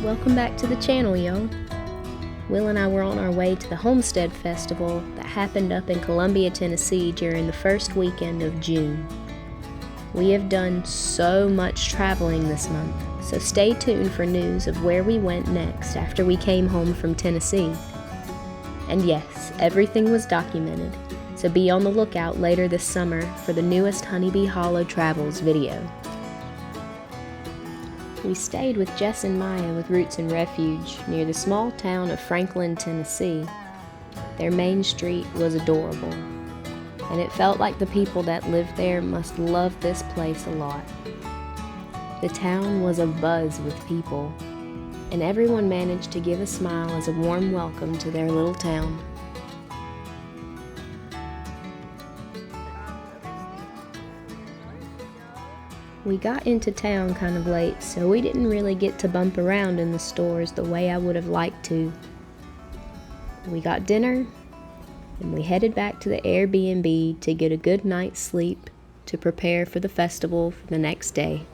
Welcome back to the channel, y'all. Will and I were on our way to the Homestead Festival that happened up in Columbia, Tennessee during the first weekend of June. We have done so much traveling this month, so stay tuned for news of where we went next after we came home from Tennessee. And yes, everything was documented, so be on the lookout later this summer for the newest Honeybee Hollow Travels video. We stayed with Jess and Maya with Roots and Refuge near the small town of Franklin, Tennessee. Their main street was adorable, and it felt like the people that lived there must love this place a lot. The town was abuzz with people, and everyone managed to give a smile as a warm welcome to their little town. We got into town kind of late, so we didn't really get to bump around in the stores the way I would have liked to. We got dinner, and we headed back to the Airbnb to get a good night's sleep to prepare for the festival for the next day.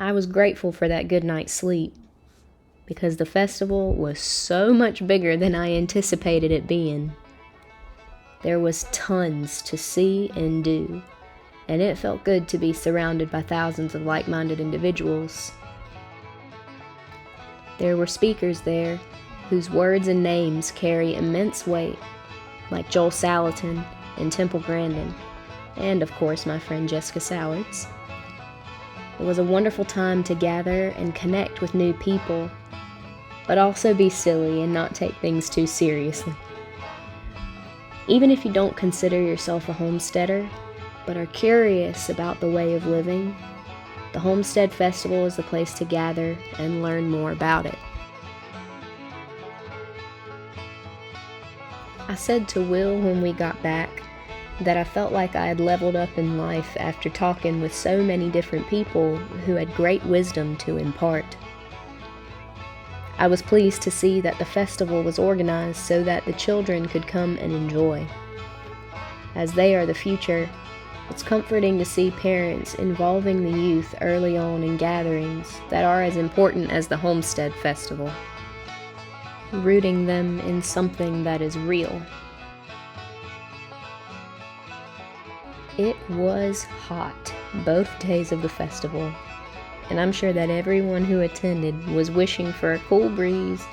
I was grateful for that good night's sleep because the festival was so much bigger than I anticipated it being. There was tons to see and do, and it felt good to be surrounded by thousands of like-minded individuals. There were speakers there whose words and names carry immense weight, like Joel Salatin and Temple Grandin, and of course my friend Jessica Sowards. It was a wonderful time to gather and connect with new people, but also be silly and not take things too seriously. Even if you don't consider yourself a homesteader, but are curious about the way of living, the Homestead Festival is the place to gather and learn more about it. I said to Will when we got back that I felt like I had leveled up in life after talking with so many different people who had great wisdom to impart. I was pleased to see that the festival was organized so that the children could come and enjoy. As they are the future, it's comforting to see parents involving the youth early on in gatherings that are as important as the Homestead Festival, rooting them in something that is real. It was hot both days of the festival, and I'm sure that everyone who attended was wishing for a cool breeze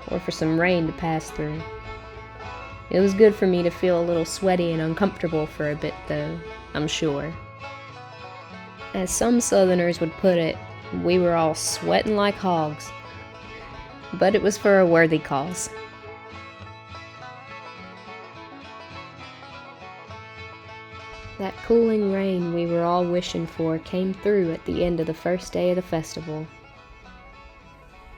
or for some rain to pass through. It was good for me to feel a little sweaty and uncomfortable for a bit though, I'm sure. As some Southerners would put it, we were all sweating like hogs, but it was for a worthy cause. That cooling rain we were all wishing for came through at the end of the first day of the festival.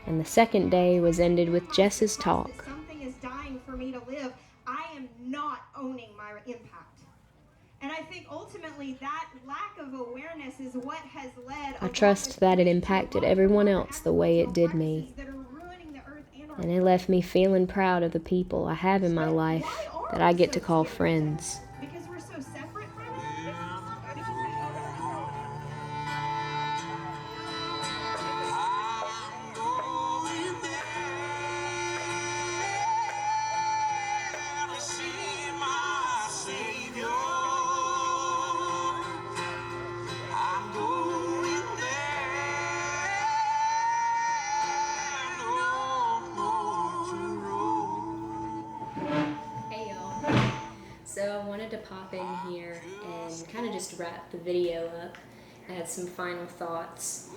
And the second day was ended with Jess's talk. Something is dying for me to live. I am not owning my impact. And I think ultimately that lack of awareness is what has led... I trust that it impacted everyone else the way it did me. And it left me feeling proud of the people I have in my life that I get to call friends. So I wanted to pop in here and kind of just wrap the video up. I had some final thoughts.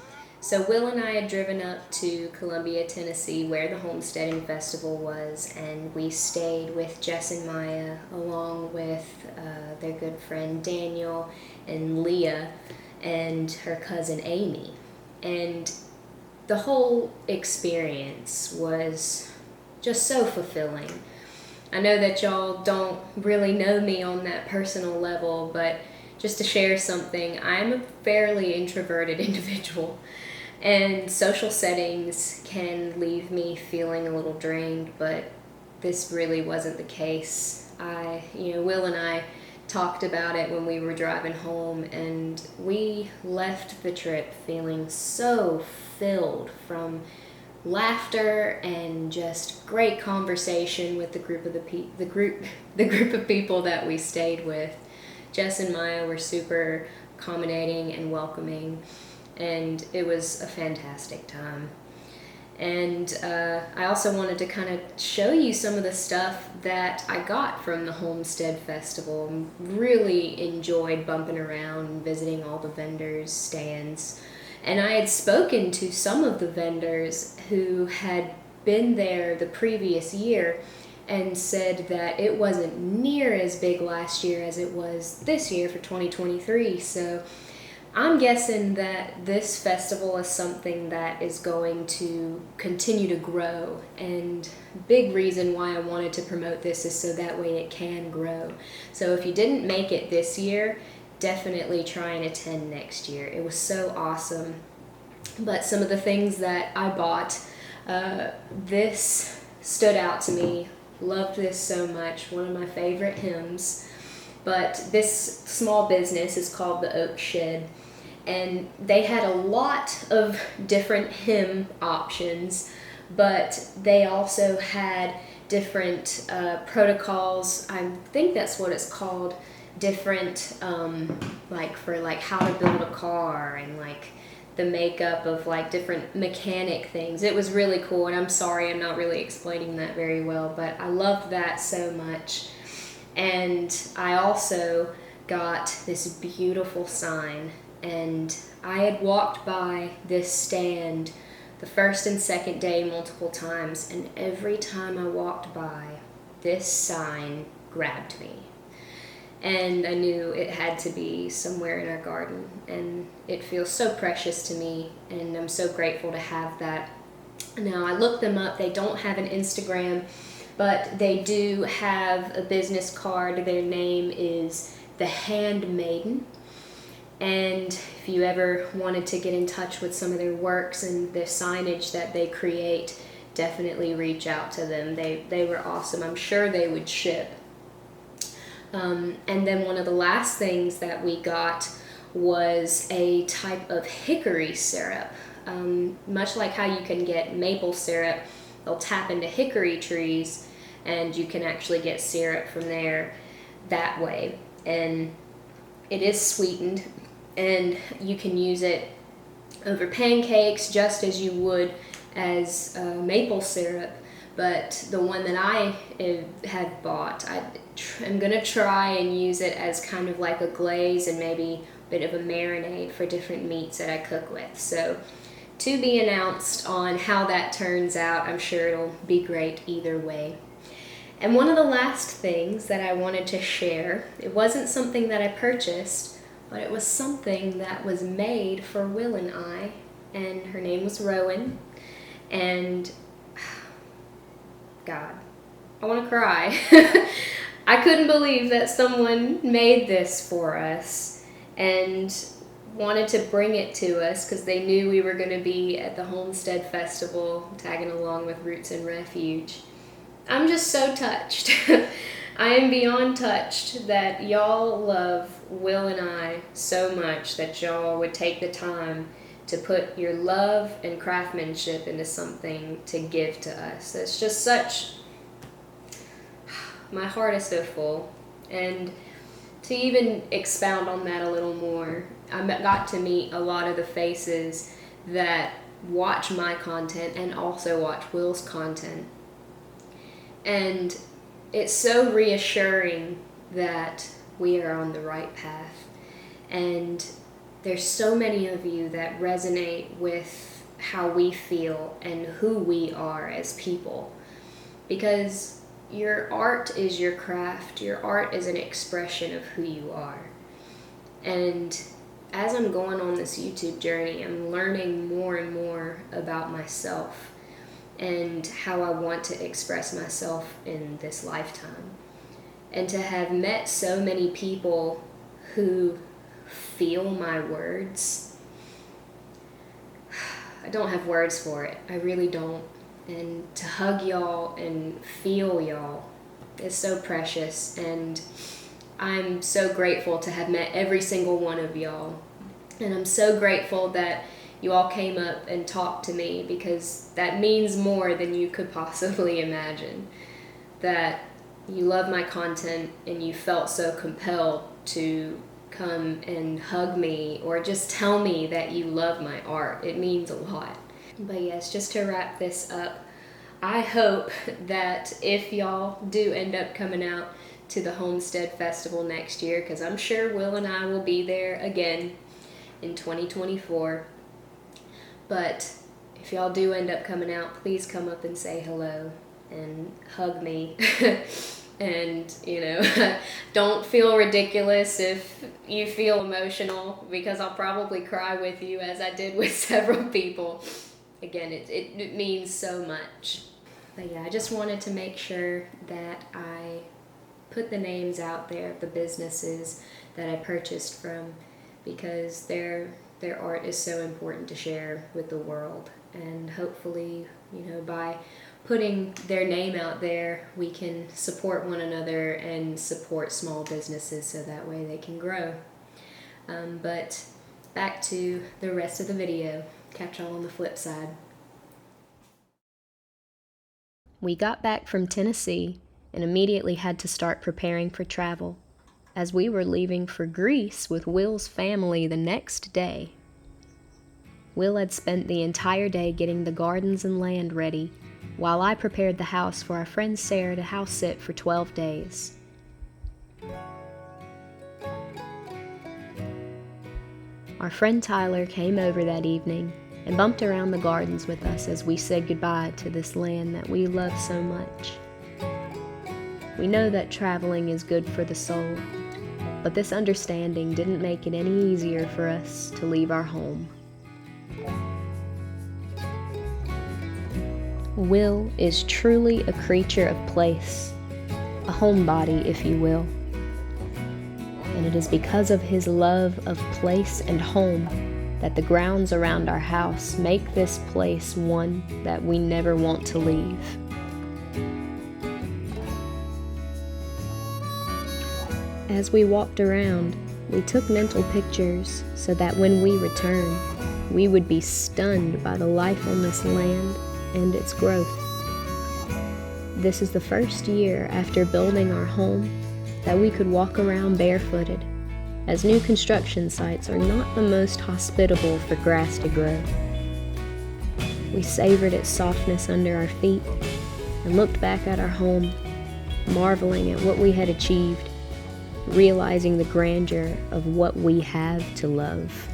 So Will and I had driven up to Columbia, Tennessee, where the Homesteading Festival was, and we stayed with Jess and Maya along with their good friend Daniel and Leah and her cousin Amy. And the whole experience was just so fulfilling. I know that y'all don't really know me on that personal level, but just to share something, I'm a fairly introverted individual, and social settings can leave me feeling a little drained, but this really wasn't the case. Will and I talked about it when we were driving home, and we left the trip feeling so filled from laughter and just great conversation with the group of people that we stayed with. Jess and Maya were super accommodating and welcoming, and it was a fantastic time. And I also wanted to kind of show you some of the stuff that I got from the Homestead Festival. Really enjoyed bumping around and visiting all the vendors' stands. And I had spoken to some of the vendors who had been there the previous year and said that it wasn't near as big last year as it was this year for 2023. So I'm guessing that this festival is something that is going to continue to grow, and big reason why I wanted to promote this is so that way it can grow. So if you didn't make it this year, definitely try and attend next year. It was so awesome. But some of the things that I bought, this stood out to me. Loved this so much. One of my favorite hymns. But this small business is called the Oak Shed, and they had a lot of different hymn options, but they also had different protocols. I think that's what it's called. Different for how to build a car, and the makeup of different mechanic things. It was really cool, and I'm sorry I'm not really explaining that very well, but I loved that so much. And I also got this beautiful sign, and I had walked by this stand the first and second day multiple times, and every time I walked by, this sign grabbed me. And I knew it had to be somewhere in our garden, and it feels so precious to me, and I'm so grateful to have that. Now, I looked them up. They don't have an Instagram, but they do have a business card. Their name is The Handmaiden, and if you ever wanted to get in touch with some of their works and the signage that they create, definitely reach out to them. They were awesome. I'm sure they would ship. And then one of the last things that we got was a type of hickory syrup. Much like how you can get maple syrup, they'll tap into hickory trees and you can actually get syrup from there that way. And it is sweetened, and you can use it over pancakes just as you would as maple syrup. But the one that I had bought, I'm going to try and use it as kind of like a glaze and maybe a bit of a marinade for different meats that I cook with. So to be announced on how that turns out. I'm sure it'll be great either way. And one of the last things that I wanted to share, it wasn't something that I purchased, but it was something that was made for Will and I, and her name was Rowan, and God, I want to cry. I couldn't believe that someone made this for us and wanted to bring it to us because they knew we were going to be at the Homestead Festival tagging along with Roots and Refuge. I'm just so touched. I am beyond touched that y'all love Will and I so much that y'all would take the time to put your love and craftsmanship into something to give to us. It's just such, my heart is so full. And to even expound on that a little more, I got to meet a lot of the faces that watch my content and also watch Will's content. And it's so reassuring that we are on the right path. And there's so many of you that resonate with how we feel and who we are as people. Because your art is your craft. Your art is an expression of who you are. And as I'm going on this YouTube journey, I'm learning more and more about myself and how I want to express myself in this lifetime. And to have met so many people who feel my words. I don't have words for it. I really don't. And to hug y'all and feel y'all is so precious. And I'm so grateful to have met every single one of y'all. And I'm so grateful that you all came up and talked to me, because that means more than you could possibly imagine. That you love my content and you felt so compelled to come and hug me or just tell me that you love my art. It means a lot. But yes, just to wrap this up, I hope that if y'all do end up coming out to the Homestead Festival next year, because I'm sure Will and I will be there again in 2024. But if y'all do end up coming out, please come up and say hello and hug me. And, don't feel ridiculous if you feel emotional, because I'll probably cry with you, as I did with several people. Again, it means so much. But yeah, I just wanted to make sure that I put the names out there of the businesses that I purchased from, because their art is so important to share with the world. And hopefully, by putting their name out there, we can support one another and support small businesses so that way they can grow. But back to the rest of the video. Catch y'all on the flip side. We got back from Tennessee and immediately had to start preparing for travel, as we were leaving for Greece with Will's family the next day. Will had spent the entire day getting the gardens and land ready, while I prepared the house for our friend Sarah to house sit for 12 days. Our friend Tyler came over that evening and bumped around the gardens with us as we said goodbye to this land that we love so much. We know that traveling is good for the soul, but this understanding didn't make it any easier for us to leave our home. Will is truly a creature of place, a homebody, if you will. And it is because of his love of place and home that the grounds around our house make this place one that we never want to leave. As we walked around, we took mental pictures so that when we return, we would be stunned by the life on this land and its growth. This is the first year after building our home that we could walk around barefooted, as new construction sites are not the most hospitable for grass to grow. We savored its softness under our feet and looked back at our home, marveling at what we had achieved, realizing the grandeur of what we have to love.